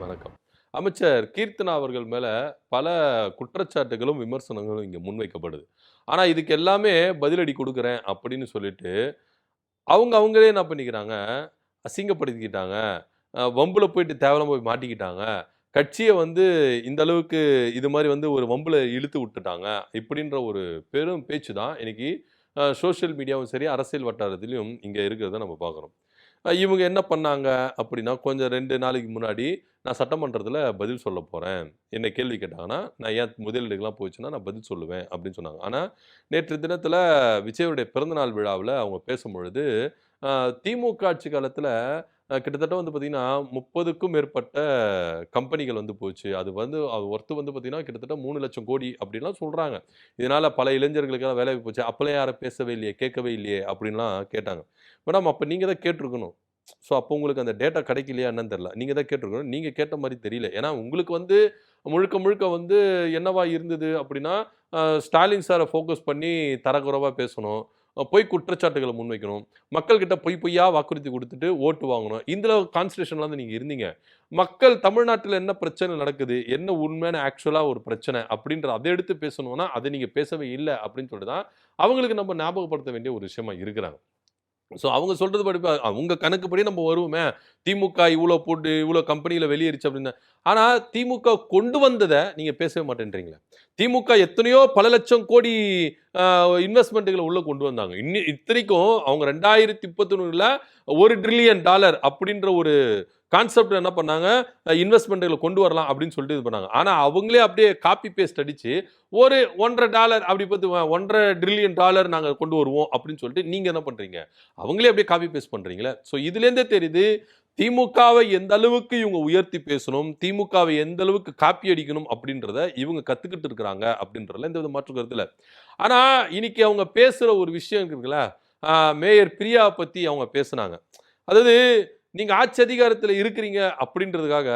வணக்கம். அமைச்சர் கீர்த்தனா அவர்கள் மேல பல குற்றச்சாட்டுகளும் விமர்சனங்களும் இங்க முன்வைக்கப்படுது. ஆனா இதுக்கு எல்லாமே பதிலடி கொடுக்குறேன் அப்படின்னு சொல்லிட்டு அவங்களே என்ன பண்ணிக்கிறாங்க, அசிங்கப்படுத்திக்கிட்டாங்க. வம்புல போயிட்டு தேவையில்லாம போய் மாட்டிக்கிட்டாங்க. கட்சிய இந்த அளவுக்கு இது மாரி ஒரு வம்புல இழுத்து விட்டுட்டாங்க. இப்படின்ற ஒரு பெரும் பேச்சு தான் இன்னைக்கு சோசியல் மீடியாவும் சரி, அரசியல் வட்டாரத்திலும் இங்க இருக்கிறத நம்ம பார்க்குறோம். இவங்க என்ன பண்ணாங்க அப்படின்னா, கொஞ்சம் 2 நாளைக்கு முன்னாடி, "நான் சட்டமன்றத்தில பதில் சொல்லப் போறேன். என்ன கேள்வி கேட்டாங்கன்னா, நான் ஏன் முதலீடுகள்லாம் போச்சுன்னா, நான் பதில் சொல்லுவேன்." அப்படின்னு சொன்னாங்க. ஆனா, நேற்று தினத்தில விஜயுடைய பிறந்தநாள் விழாவுல அவங்க பேசும்பொழுது, அ திமுக ஆட்சி காலத்தில கிட்டத்தட்ட பார்த்தீங்கன்னா, 30க்கும் மேற்பட்ட கம்பெனிகள் போச்சு. அது அது ஒர்த் பார்த்தீங்கன்னா, கிட்டத்தட்ட 3,00,000 கோடி அப்படின்லாம் சொல்றாங்க. இதனால பல இளைஞர்களுக்கெல்லாம் வேலை வாய்ப்பு போச்சு. அப்பலாம் யாரும் பேசவே இல்லையே, கேட்கவே இல்லையே அப்படின்லாம் கேட்டாங்க. மேடம் அப்ப நீங்க தான் கேட்டுருக்கணும். ஸோ அப்போ உங்களுக்கு அந்த டேட்டா கிடைக்கலையா என்னன்னு தெரியல. நீங்க தான் கேட்டுருக்கணும். நீங்க கேட்ட மாரி தெரியல. ஏன்னா உங்களுக்கு முழுக்க முழுக்க என்னவா இருந்தது அப்படின்னா, ஸ்டாலின் சார ஃபோக்கஸ் பண்ணி தரக்குறைவா பேசணும். பொய் குற்றச்சாட்டுகள முன்வைக்கணும். மக்கள்கிட்ட பொய் பொய்யா வாக்குறுதி குடுத்துட்டு ஓட்டு வாங்கணும். இதுல கான்சன்ட்ரேஷன்ல நீங்க இருந்தீங்க. மக்கள் தமிழ்நாட்டுல என்ன பிரச்சனை நடக்குது? என்ன உண்மையான ஆக்சுவலா ஒரு பிரச்சனை அப்படின்ற அத எடுத்து பேசணும்னா, அத நீங்க பேசவே இல்ல அப்படின்னு சொல்லிட்டு தான் அவங்களுக்கு நம்ம ஞாபகப்படுத்த வேண்டிய ஒரு விஷயமா இருக்கிறாங்க. ஸோ அவங்க சொல்றது படி அவங்க கணக்குப்படி நம்ம வருவோமே. திமுக இவ்ளோ போட்டு, இவ்ளோ கம்பெனில வெளியேறுச்சு அப்படின்னு. ஆனா திமுக கொண்டு வந்தத நீங்க பேசவே மாட்டேன்றீங்களே. திமுக எத்தனையோ பல லட்சம் கோடி அ இன்வெஸ்ட்மென்ட்கள உள்ள கொண்டு வந்தாங்க. இத்தனைக்கும் அவங்க 2031ல $1 டிரில்லியன் அப்படின்ற ஒரு கான்செப்ட் என்ன பண்ணாங்க, இன்வெஸ்ட்மென்ட்கள கொண்டு வரலாம் அப்படின்னு சொல்லிட்டு இது பண்ணாங்க. ஆனா அவங்களே அப்படியே காப்பி பேஸ்ட் அடிச்சு ஒரு $1.5 அப்படி பார்த்து $1.5 டிரில்லியன் நாங்க கொண்டு வருவோம் அப்படின்னு சொல்லிட்டு நீங்க என்ன பண்றீங்க? அவங்களே அப்படியே காப்பி பேஸ்ட் பண்றீங்களே. ஸோ இதுலேருந்தே தெரியுது திமுகவை எந்த அளவுக்கு இவங்க உயர்த்தி பேசணும், திமுகவை எந்த அளவுக்கு காப்பி அடிக்கணும் அப்படின்றத இவங்க கத்துக்கிட்டு இருக்கிறாங்க அப்படின்றதுல எந்த வித மாற்று கருத்து இல்ல. ஆனா இன்னைக்கு அவங்க பேசுற ஒரு விஷயம் இருக்குல்ல, மேயர் பிரியா பத்தி அவங்க பேசுனாங்க. அதாவது நீங்க ஆட்சி அதிகாரத்துல இருக்கிறீங்க அப்படின்றதுக்காக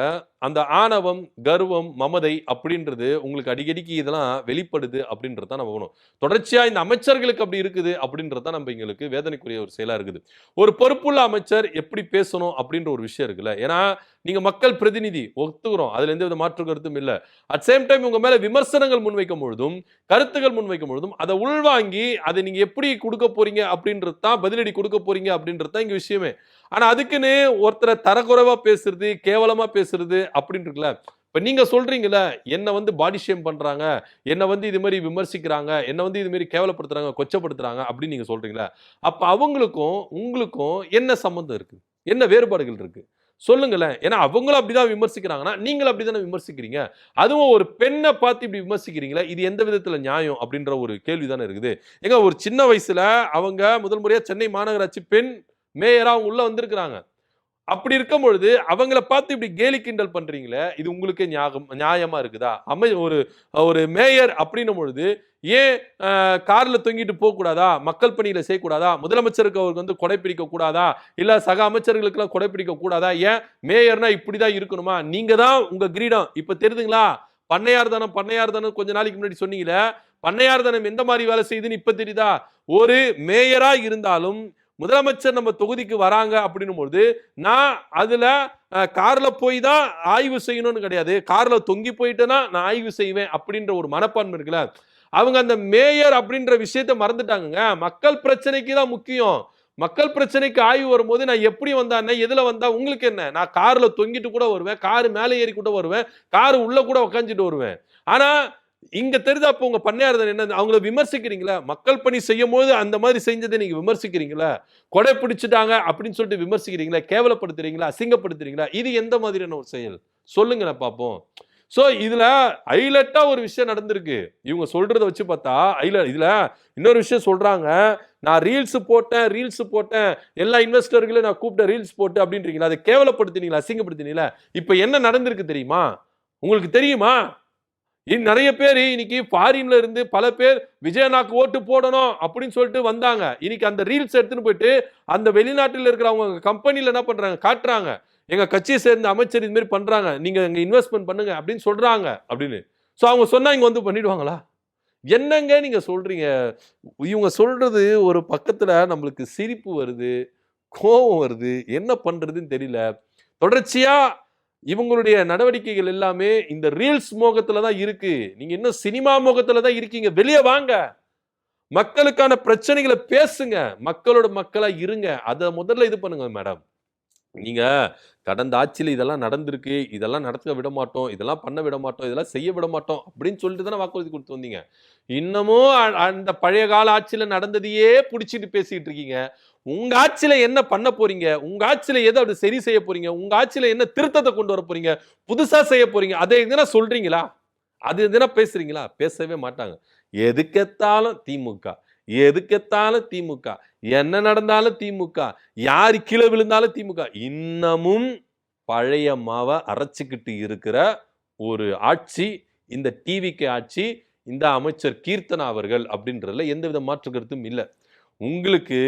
அந்த ஆணவம், கர்வம், மமதை அப்படின்றது உங்களுக்கு அடிக்கடிக்கு இதெல்லாம் வெளிப்படுது அப்படின்றது தான் நம்ம போகணும். தொடர்ச்சியா இந்த அமைச்சர்களுக்கு அப்படி இருக்குது அப்படின்றது தான் நம்ம எங்களுக்கு வேதனைக்குரிய ஒரு செயலா இருக்குது. ஒரு பொறுப்புள்ள அமைச்சர் எப்படி பேசணும் அப்படின்ற ஒரு விஷயம் இருக்குல்ல. ஏன்னா நீங்க மக்கள் பிரதிநிதி ஒத்துக்கிறோம். அதுல எந்த வித மாற்று கருத்தும் இல்ல. அட் சேம் டைம் உங்க மேல விமர்சனங்கள் முன்வைக்கும் பொழுதும், கருத்துக்கள் முன்வைக்கும் பொழுதும் அதை உள்வாங்கி அதை நீங்க எப்படி கொடுக்க போறீங்க அப்படின்றது தான் பதிலடி கொடுக்க போறீங்க அப்படின்றது தான் இங்க விஷயமே. ஆனா அதுக்குன்னு ஒருத்தரை தரக்குறைவா பேசுறது, கேவலமா பேசுறது அப்படின்னு இருக்குல்ல. இப்ப நீங்க சொல்றீங்கல்ல, என்ன பாடி ஷேம் பண்றாங்க, என்ன இது மாரி விமர்சிக்கிறாங்க, என்ன இது மாரி கேவலப்படுத்துறாங்க, கொச்சப்படுத்துறாங்க அப்படின்னு நீங்க சொல்றீங்கல்ல. அப்ப அவங்களுக்கும், உங்களுக்கும் என்ன சம்மந்தம் இருக்கு? என்ன வேறுபாடுகள் இருக்கு? சொல்லுங்களேன். ஏன்னா அவங்களும் அப்படிதான் விமர்சிக்கிறாங்கன்னா, நீங்களும் அப்படித்தானே விமர்சிக்கிறீங்க. அதுவும் ஒரு பெண்ண பார்த்து இப்படி விமர்சிக்கிறீங்களே, இது எந்த விதத்தில நியாயம்? அப்படின்ற ஒரு கேள்வி தானே இருக்குது. ஏங்க ஒரு சின்ன வயசுல அவங்க முதல் முறையா சென்னை மாநகராட்சி பெண் மேயரா அவங்க உள்ள வந்திருக்கிறாங்க. அப்படி இருக்கும் பொழுது அவங்கள பார்த்து இப்படி கேலி கிண்டல் பண்றீங்களே, இது உங்களுக்கு நியாயமா இருக்குதா? ஒரு ஒரு மேயர் அப்படின்னும் பொழுது, ஏன் கார்ல தொங்கிட்டு போக்கூடாதா? மக்கள் பணியில செய்யக்கூடாதா? முதலமைச்சருக்கு அவருக்கு கொடை பிடிக்க கூடாதா? இல்ல சக அமைச்சர்களுக்கெல்லாம் கொடை பிடிக்க கூடாதா? ஏன் மேயர்னா இப்படிதான் இருக்கணுமா? நீங்க தான் உங்க கிரீடம். இப்ப தெரியுதுங்களா? பண்ணையார் தானம், பண்ணையார் தானம் கொஞ்ச நாளைக்கு முன்னாடி சொன்னீங்களே, பண்ணையார் தானம் எந்த மாரி வேலை செய்யுதுன்னு இப்ப தெரியுதா? ஒரு மேயரா இருந்தாலும் முதலமைச்சர் நம்ம தொகுதிக்கு வராங்க அப்படின்னும்போது, நான் அதுல கார்ல போய் தான் ஆய்வு செய்யணும்னு கிடையாது. கார்ல தொங்கி போயிட்டேன்னா நான் ஆய்வு செய்வேன் அப்படின்ற ஒரு மனப்பான்மை இருக்குல்ல. அவங்க அந்த மேயர் அப்படின்ற விஷயத்த மறந்துட்டாங்கங்க. மக்கள் பிரச்சனைக்கு தான் முக்கியம். மக்கள் பிரச்சனைக்கு ஆய்வு வரும்போது நான் எப்படி வந்தா எதுல வந்தா உங்களுக்கு என்ன? நான் கார்ல தொங்கிட்டு கூட வருவேன். கார் மேல ஏறி கூட வருவேன். கார் உள்ள கூட உட்கார்ந்துட்டு வருவேன். ஆனா இங்க தெரியுதா அப்போ உங்க பண்ணையார் என்ன அவங்கள விமர்சிக்கிறீங்களா? மக்கள் பணி செய்யும்போது அந்த மாதிரி செஞ்சதை நீங்க விமர்சிக்கிறீங்களா? கொடை பிடிச்சுட்டாங்க அப்படின்னு சொல்லிட்டு விமர்சிக்கிறீங்களா? கேவலப்படுத்துறீங்களா? அசிங்கப்படுத்துறீங்களா? இது எந்த மாதிரியான ஒரு செயல்? சொல்லுங்களேன் பார்ப்போம். சோ இதுல ஹைலைட்டா ஒரு விஷயம் நடந்திருக்கு. இவங்க சொல்றத வச்சு பார்த்தா இதுல இன்னொரு விஷயம் சொல்றாங்க. நான் ரீல்ஸ் போட்டேன். எல்லா இன்வெஸ்டர்களையும் நான் கூப்பிட்டேன் ரீல்ஸ் போட்டு அப்படின்றீங்களா? அதை கேவலப்படுத்தினீங்களா? அசிங்கப்படுத்தினீங்களா? இப்ப என்ன நடந்திருக்கு தெரியுமா? உங்களுக்கு தெரியுமா? நிறைய பேர் இன்னைக்கு ஃபாரின்ல இருந்து பல பேர் விஜயனாக்கு ஓட்டு போடணும் அப்படின்னு சொல்லிட்டு வந்தாங்க. இன்னைக்கு அந்த ரீல்ஸ் எடுத்துன்னு போயிட்டு அந்த வெளிநாட்டில் இருக்கிறவங்க கம்பெனில என்ன பண்றாங்க காட்டுறாங்க. எங்க கட்சியை சேர்ந்த அமைச்சர் இது மாதிரி பண்றாங்க. நீங்க இங்க இன்வெஸ்ட்மென்ட் பண்ணுங்க அப்படின்னு சொல்றாங்க அப்படின்னு. ஸோ அவங்க சொன்னா இங்க வந்து பண்ணிடுவாங்களா? என்னங்க நீங்க சொல்றீங்க? இவங்க சொல்றது ஒரு பக்கத்துல நம்மளுக்கு சிரிப்பு வருது, கோவம் வருது. என்ன பண்றதுன்னு தெரியல. தொடர்ச்சியா இவங்களுடைய நடவடிக்கைகள் எல்லாமே இந்த ரீல்ஸ் மோகத்துல தான் இருக்கு. நீங்க இன்னும் சினிமா மோகத்துல தான் இருக்கீங்க. வெளிய வாங்க. மக்களுக்கான பிரச்சனைகள பேசுங்க. மக்களோட மக்களா இருங்க. அத முதல்ல இது பண்ணுங்க மேடம். நீங்க கடந்த ஆட்சியில இதெல்லாம் நடந்திருக்கு. இதெல்லாம் நடத்த விட மாட்டோம். இதெல்லாம் பண்ண விட மாட்டோம். இதெல்லாம் செய்ய விட மாட்டோம். அப்படின்னு சொல்லிட்டு தானே வாக்குறுதி குடுத்து வந்தீங்க. இன்னமும் அந்த பழைய கால ஆட்சியில நடந்ததையே புடிச்சிட்டு பேசிட்டு இருக்கீங்க. உங்க ஆட்சியில என்ன பண்ண போறீங்க? உங்க ஆட்சியில எத அப்படி சரி செய்ய போறீங்க? உங்க ஆட்சியில என்ன திருத்தத்த கொண்டு வர போறீங்க? புதுசா செய்ய போறீங்க? அத எங்கனா சொல்றீங்களா? அது எதுனா பேசுறீங்களா? பேசவே மாட்டாங்க. எதுக்கெடுத்தாலும் திமுக. எதுக்கெடுத்தாலும் திமுக. என்ன நடந்தாலும் திமுக. யாரு கீழ விழுந்தாலும் திமுக. இன்னமும் பழைய மாவ அரைச்சுக்கிட்டு இருக்கிற ஒரு ஆட்சி, இந்த டிவிகே ஆட்சி, இந்த அமைச்சர் கீர்த்தனா அவர்கள் அப்படின்றதுல எந்தவித மாற்று கருத்தும் இல்ல. உங்களுக்கு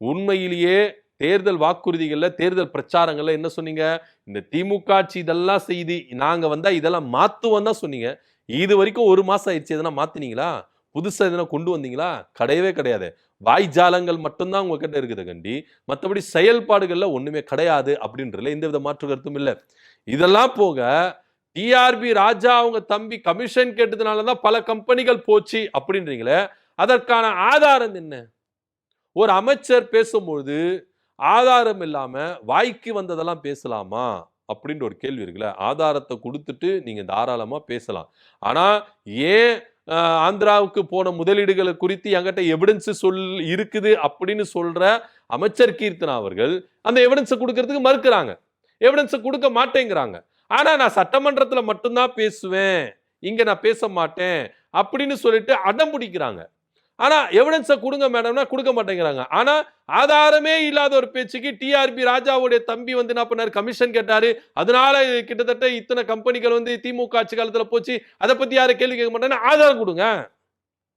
உண்மையிலேயே தேர்தல் வாக்குறுதிகள்ல, தேர்தல் பிரச்சாரங்கள்ல என்ன சொன்னீங்க? இந்த திமுக ஆட்சி இதெல்லாம் செய்யுது. நாங்க வந்தா இதெல்லாம் மாத்துவோம் தான் சொன்னீங்க. இதுவரைக்கும் 1 மாசம் ஆயிடுச்சு. எதனா மாத்துனீங்களா? புதுசா எதனா கொண்டு வந்தீங்களா? கிடையவே கிடையாது. வாய்ஜாலங்கள் மட்டும் தான் உங்ககிட்ட இருக்குதே கண்டி, மத்தபடி செயல்பாடுகள்ல ஒண்ணுமே கிடையாது அப்படின்றதுல எந்தவித மாற்று கருத்தும் இல்ல. இதெல்லாம் போக டிஆர்பி ராஜா அவங்க தம்பி கமிஷன் கேட்டதுனால தான் பல கம்பெனிகள் போச்சு அப்படின்றீங்களே, அதற்கான ஆதாரம் என்ன? ஒரு அமைச்சர் பேசும்பொழுது ஆதாரம் இல்லாம வாய்க்கு வந்ததெல்லாம் பேசலாமா? அப்படின்ற ஒரு கேள்வி இருக்குல்ல. ஆதாரத்த குடுத்துட்டு நீங்க தாராளமா பேசலாம். ஆனா, ஏன் அ ஆந்திராவுக்கு போன முதலீடுகள குறித்து என்கிட்ட எவிடன்ஸ் இருக்குது அப்படின்னு சொல்ற அமைச்சர் கீர்த்தனா அவர்கள், அந்த எவிடன்ஸ குடுக்கறதுக்கு மறுக்கிறாங்க. எவிடன்ஸ குடுக்க மாட்டேங்கிறாங்க. ஆனா, நான் சட்டமன்றத்துல மட்டும் தான் பேசுவேன். இங்க நான் பேச மாட்டேன். அப்படின்னு சொல்லிட்டு அடம் பிடிக்கிறாங்க. ஆனா எவிடன்ஸ குடுங்க மேடம்னா குடுக்க மாட்டேங்கிறாங்க. ஆனா ஆதாரமே இல்லாத ஒரு பேச்சுக்கு டிஆர்பி ராஜாவுடைய தம்பி வந்து என்ன பண்ணாரு? கமிஷன் கேட்டாரு. அதனால கிட்டத்தட்ட இத்தன கம்பெனிகள் வந்து திமுக ஆட்சி காலத்துல போச்சு. அத பத்தி யாரும் கேள்வி கேட்க மாட்டாங்கன்னா ஆதாரம் குடுங்க.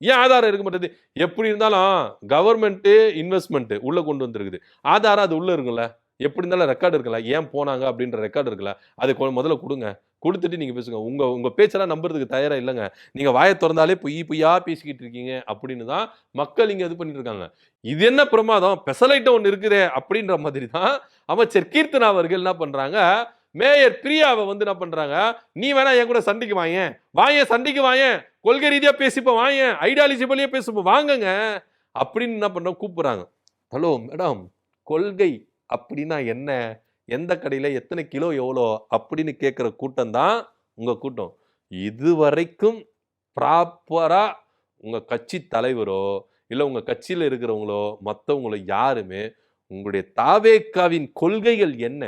ஏன் ஆதாரம் இருக்க மாட்டேங்குது? எப்படி இருந்தாலும் கவர்ன்மென்ட் இன்வெஸ்ட்மென்ட் உள்ள கொண்டு வந்திருக்குது. ஆதாரம் அது உள்ள இருக்குல்ல. எப்படி இருந்தாலும் ரெக்கார்ட் இருக்குல்ல. ஏன் போனாங்க அப்படின்ற ரெக்கார்ட் இருக்குல்ல. அது முதல்ல குடுங்க. குடுத்துட்டு நீங்க பேசுங்க. உங்க உங்க பேச்செல்லாம் நம்புறதுக்கு தயாரா இல்லங்க. நீங்க வாய தொறந்தாலே பொய் பொய்யா பேசிக்கிட்டு இருக்கீங்க அப்படின்னு தான் மக்கள் இங்க இது பண்ணிட்டு இருக்காங்க. இது என்ன பிரமாதம்? பெசலைட் ஒண்ணு இருக்குதே அப்படின்ற மாதிரி தான் அமைச்சர் கீர்த்தனா அவர்கள் என்ன பண்றாங்க, மேயர் பிரியாவ வந்து என்ன பண்றாங்க, நீ வேணா என் கூட சண்டைக்கு வாயேன். வாயேன் சண்டைக்கு வாயேன். கொள்கை ரீதியா பேசிப்போம் வாயேன். ஐடியாலஜி வழியா பேசுவோம் வாங்கங்க. அப்படின்னு என்ன பண்றோம் கூப்பிடுறாங்க. ஹலோ மேடம், கொள்கை அப்படின்னா என்ன? எந்த கடையில எத்தனை கிலோ எவ்வளோ? அப்படின்னு கேட்கிற கூட்டம் தான் உங்க கூட்டம். இதுவரைக்கும் ப்ராப்பரா உங்க கட்சி தலைவரோ, இல்ல உங்க கட்சியில இருக்கிறவங்களோ, மத்தவங்களோ யாருமே உங்களுடைய தாவேக்காவின் கொள்கைகள் என்ன?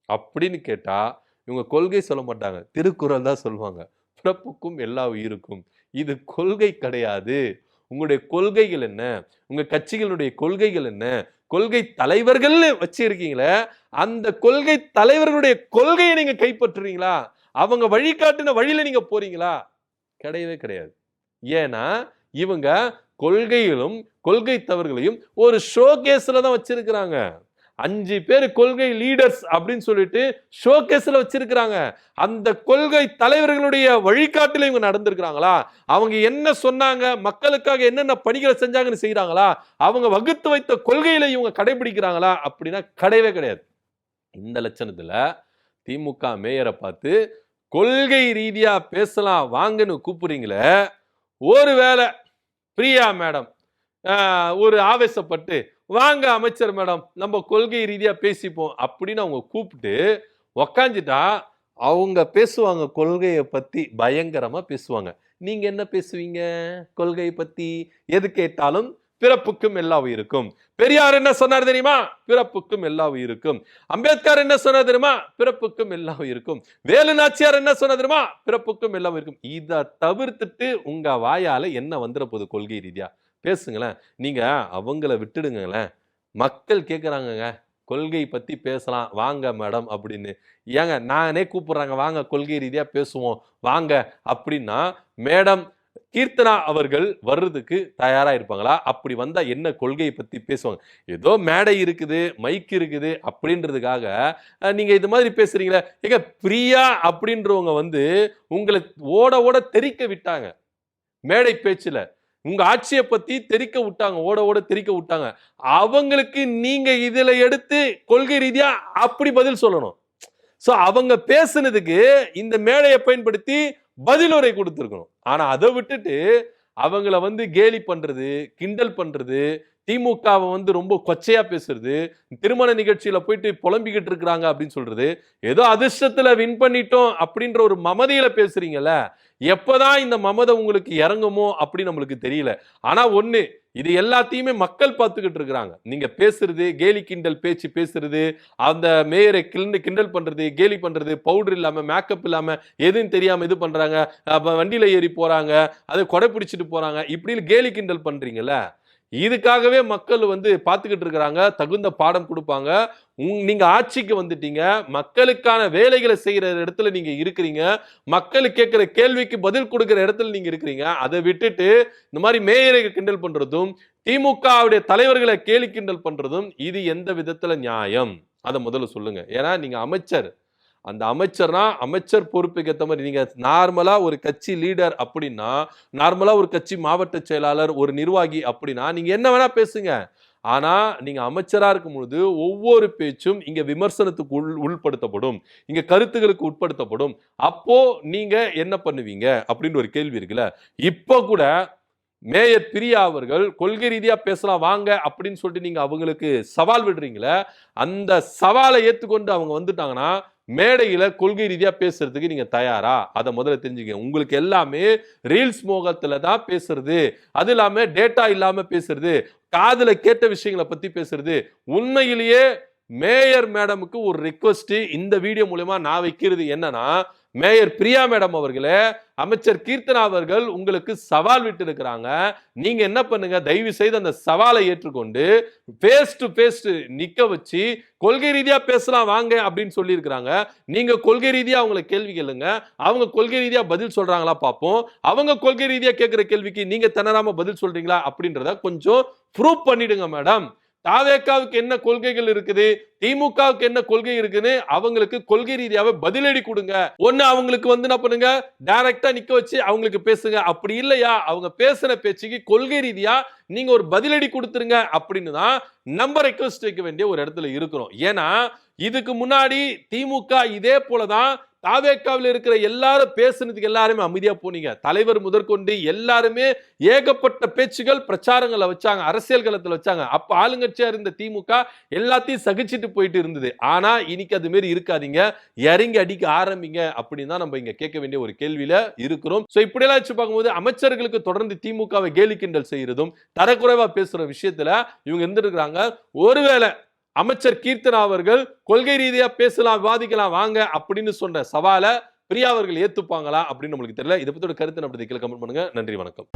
அப்படின்னு கேட்டா, இவங்க கொள்கை சொல்ல மாட்டாங்க. திருக்குறள் தான் சொல்லுவாங்க. "பிறப்புக்கும் எல்லா உயிருக்கும்." இது கொள்கை கிடையாது. உங்களுடைய கொள்கைகள் என்ன? உங்க கட்சிகளுடைய கொள்கைகள் என்ன? கொள்கை தலைவர்கள்னு வச்சிருக்கீங்களே, அந்த கொள்கை தலைவர்களுடைய கொள்கைய நீங்க கைப்பற்றுறீங்களா? அவங்க வழிகாட்டுன வழியில நீங்க போறீங்களா? கிடையவே கிடையாது. ஏன்னா, இவங்க கொள்கைகளும், கொள்கை தவறுகளையும் ஒரு ஷோகேஸ்ல தான் வச்சிருக்கிறாங்க. 5 பேரு கொள்கை லீடர்ஸ் அப்படின்னு சொல்லிட்டு ஷோகேஸ்ல வச்சிருக்கிறாங்க. அந்த கொள்கை தலைவர்களுடைய வழிகாட்டுல இவங்க நடந்திருக்கிறாங்களா? அவங்க என்ன சொன்னாங்க? மக்களுக்காக என்னென்ன பணிகளை செஞ்சாங்கன்னு செய்றாங்களா? அவங்க வகுத்து வைத்த கொள்கையில இவங்க கடைபிடிக்கிறாங்களா? அப்படின்னா கிடையவே கிடையாது. இந்த லட்சணத்துல திமுக மேயர பார்த்து கொள்கை ரீதியா பேசலாம் வாங்கன்னு கூப்பிடுறீங்களே, ஒருவேள பிரியா மேடம் ஒரு ஆவேசப்பட்டு, "வாங்க அமைச்சர் மேடம், நம்ம கொள்கை ரீதியா பேசிப்போம்." அப்படின்னு அவங்க கூப்பிட்டு உக்காந்துட்டா, அவங்க பேசுவாங்க கொள்கைய பத்தி பயங்கரமா பேசுவாங்க. நீங்க என்ன பேசுவீங்க? கொள்கைய பத்தி? எது கேட்டாலும் பிறப்புக்கும் எல்லா உயிருக்கும். பெரியார் என்ன சொன்னார் தெரியுமா? பிறப்புக்கும் எல்லா உயிருக்கும். அம்பேத்கர் என்ன சொன்னார் தெரியுமா? பிறப்புக்கும் எல்லா உயிருக்கும். வேலு நாச்சியார் என்ன சொன்னார் தெரியுமா? பிறப்புக்கும் எல்லா உயிருக்கும். இத தவிர்த்துட்டு உங்க வாயால என்ன வந்துற போகுது கொள்கை ரீதியா? பேசுங்களேன். நீங்க அவங்கள விட்டுடுங்களேன். மக்கள் கேட்கறாங்கங்க. கொள்கை பத்தி பேசலாம். வாங்க மேடம் அப்படின்னு. ஏங்க நானே கூப்பிடுறாங்க. வாங்க கொள்கை ரீதியா பேசுவோம். வாங்க அப்படின்னா, மேடம் கீர்த்தனா அவர்கள் வர்றதுக்கு தயாரா இருப்பாங்களா? அப்படி வந்தா என்ன கொள்கையை பத்தி பேசுவாங்க? ஏதோ மேடை இருக்குது, மைக் இருக்குது அப்படின்றதுக்காக நீங்க இது மாதிரி பேசுறீங்களே. ஏங்க பிரியா அப்படின்றவங்க வந்து உங்கள ஓட ஓட தெறிக்க விட்டாங்க. மேடை பேச்சுல. உங்க ஆட்சிய பத்தி தெறிக்க விட்டாங்க. ஓட ஓட தெறிக்க விட்டாங்க. அவங்களுக்கு நீங்க இதுல எடுத்து கொள்கை ரீதியா அப்படி பதில் சொல்லணும். சோ அவங்க பேசுனதுக்கு இந்த மேடையை பயன்படுத்தி பதிலுரை கொடுத்திருக்கணும். ஆனா அதை விட்டுட்டு அவங்கள வந்து கேலி பண்றது, கிண்டல் பண்றது, திமுகவை வந்து ரொம்ப கொச்சையா பேசுறது, திருமண நிகழ்ச்சியில போயிட்டு புலம்பிக்கிட்டு இருக்கிறாங்க அப்படின்னு சொல்றது, ஏதோ அதிர்ஷ்டத்துல வின் பண்ணிட்டோம் அப்படின்ற ஒரு மமதையில பேசுறீங்கல்ல, எப்பதான் இந்த மமதை உங்களுக்கு இறங்குமோ அப்படி நம்மளுக்கு தெரியல. ஆனா ஒண்ணு, இது எல்லாத்தையுமே மக்கள் பார்த்துக்கிட்டு இருக்கிறாங்க. நீங்க பேசுறது, கேலி கிண்டல் பேச்சு பேசுறது, அந்த மேயரை கிண்டல் பண்றது, கேலி பண்றது, பவுடர் இல்லாம, மேக்கப் இல்லாம, எதுவும் தெரியாம இது பண்றாங்க, வண்டியில ஏறி போறாங்க, அதை கொடை பிடிச்சிட்டு போறாங்க, இப்படி கேலி கிண்டல் பண்றீங்கல்ல, இதுக்காகவே மக்கள் வந்து பார்த்துக்கிட்டு இருக்கிறாங்க. தகுந்த பாடம் கொடுப்பாங்க. நீங்க ஆட்சிக்கு வந்துட்டீங்க. மக்களுக்கான வேலைகளை செய்யற இடத்துல நீங்க இருக்கிறீங்க. மக்கள் கேட்கிற கேள்விக்கு பதில் கொடுக்கிற இடத்துல நீங்க இருக்கிறீங்க. அதை விட்டுட்டு இந்த மாதிரி மேயரை கிண்டல் பண்றதும், திமுகவுடைய தலைவர்களை கேலி கிண்டல் பண்றதும் இது எந்த விதத்துல நியாயம்? அதை முதல்ல சொல்லுங்க. ஏன்னா நீங்க அமைச்சர். அந்த அமைச்சர்னா அமைச்சர் பொறுப்புக்கு ஏற்ற மாதிரி நீங்க நார்மலா ஒரு கட்சி லீடர் அப்படின்னா, நார்மலா ஒரு கட்சி மாவட்ட செயலாளர், ஒரு நிர்வாகி அப்படின்னா நீங்க என்ன வேணா பேசுங்க. ஆனா நீங்க அமைச்சரா இருக்கும் பொழுது ஒவ்வொரு பேச்சும் இங்க விமர்சனத்துக்கு உட்படுத்தப்படும், இங்க கருத்துகளுக்கு உட்படுத்தப்படும். அப்போ நீங்க என்ன பண்ணுவீங்க அப்படின்னு ஒரு கேள்வி இருக்குல்ல. இப்ப கூட மேயர் பிரியா அவர்கள் கொள்கை ரீதியா பேசலாம் வாங்க அப்படின்னு சொல்லிட்டு நீங்க அவங்களுக்கு சவால் விடுறீங்களே, அந்த சவாலை ஏத்துக்கொண்டு அவங்க வந்துட்டாங்கன்னா மேடையில கொள்கை ரீதியா பேசுறதுக்கு நீங்க தயாரா? அதை முதல்ல தெரிஞ்சுக்க. உங்களுக்கு எல்லாமே ரீல்ஸ் மோகத்துல தான் பேசுறது, அது இல்லாம டேட்டா இல்லாம பேசுறது, காதுல கேட்ட விஷயங்களை பத்தி பேசுறது. உண்மையிலேயே மேயர் மேடமுக்கு ஒரு ரிக்வெஸ்ட் இந்த வீடியோ மூலமா நான் வைக்கிறது என்னன்னா, மேயர் பிரியா மேடம் அவர்களே, அமைச்சர் கீர்த்தனா அவர்கள் உங்களுக்கு சவால் விட்டு இருக்கிறாங்க. நீங்க என்ன பண்ணுங்க, தயவு செய்து அந்த சவாலை ஏற்றுக்கொண்டு பேஸ் டு பேஸ் நிக்க வச்சு கொள்கை ரீதியா பேசலாம் வாங்க அப்படின்னு சொல்லி இருக்கிறாங்க. நீங்க கொள்கை ரீதியா அவங்களை கேள்வி கேளுங்க. அவங்க கொள்கை ரீதியா பதில் சொல்றாங்களா பார்ப்போம். அவங்க கொள்கை ரீதியா கேட்கிற கேள்விக்கு நீங்க திணறாம பதில் சொல்றீங்களா அப்படின்றத கொஞ்சம் ப்ரூவ் பண்ணிடுங்க மேடம். தாவேக்காவுக்கு என்ன கொள்கைகள் இருக்குது, திமுகவுக்கு என்ன கொள்கை இருக்குன்னு அவங்களுக்கு கொள்கை ரீதியாவே பதிலடி கொடுங்க. ஒண்ணு அவங்களுக்கு வந்து என்ன பண்ணுங்க, டைரக்டா நிக்க வச்சு அவங்களுக்கு பேசுங்க. அப்படி இல்லையா அவங்க பேசுற பேச்சுக்கு கொள்கை ரீதியா நீங்க ஒரு பதிலடி கொடுத்துருங்க அப்படின்னு தான் நம்ம ரெக்வெஸ்ட் வைக்க வேண்டிய ஒரு இடத்துல இருக்கிறோம். ஏன்னா இதுக்கு முன்னாடி திமுக இதே போலதான் தாவேக்காவில் இருக்கிற எல்லாரும் பேசுனதுக்கு எல்லாருமே அமைதியா போனீங்க. தலைவர் முதற்கொண்டு எல்லாருமே ஏகப்பட்ட பேச்சுகள் பிரச்சாரங்களை வச்சாங்க, அரசியல் களத்துல வச்சாங்க. அப்ப ஆளுங்கட்சியா இருந்த திமுக எல்லாத்தையும் சகிச்சுட்டு போயிட்டு இருந்தது. ஆனா இன்னைக்கு அது மாதிரி இருக்காதீங்க, இறங்கி அடிக்க ஆரம்பிங்க அப்படின்னு தான் நம்ம இங்க கேட்க வேண்டிய ஒரு கேள்வியில இருக்கிறோம். சோ இப்படி எல்லாம் வச்சு பார்க்கும்போது அமைச்சர்களுக்கு தொடர்ந்து திமுகவை கேலி கிண்டல் செய்யறதும் தரக்குறைவா பேசுற விஷயத்துல இவங்க இருந்திருக்கிறாங்க. ஒருவேளை அமைச்சர் கீர்த்தனா அவர்கள் கொள்கை ரீதியா பேசலாம், விவாதிக்கலாம் வாங்க அப்படின்னு சொன்ன சவாலை பிரியா அவர்கள் ஏத்துப்பாங்களா அப்படின்னு நம்மளுக்கு தெரியல. இதை பத்தி கருத்து நம்ம கமெண்ட் பண்ணுங்க. நன்றி, வணக்கம்.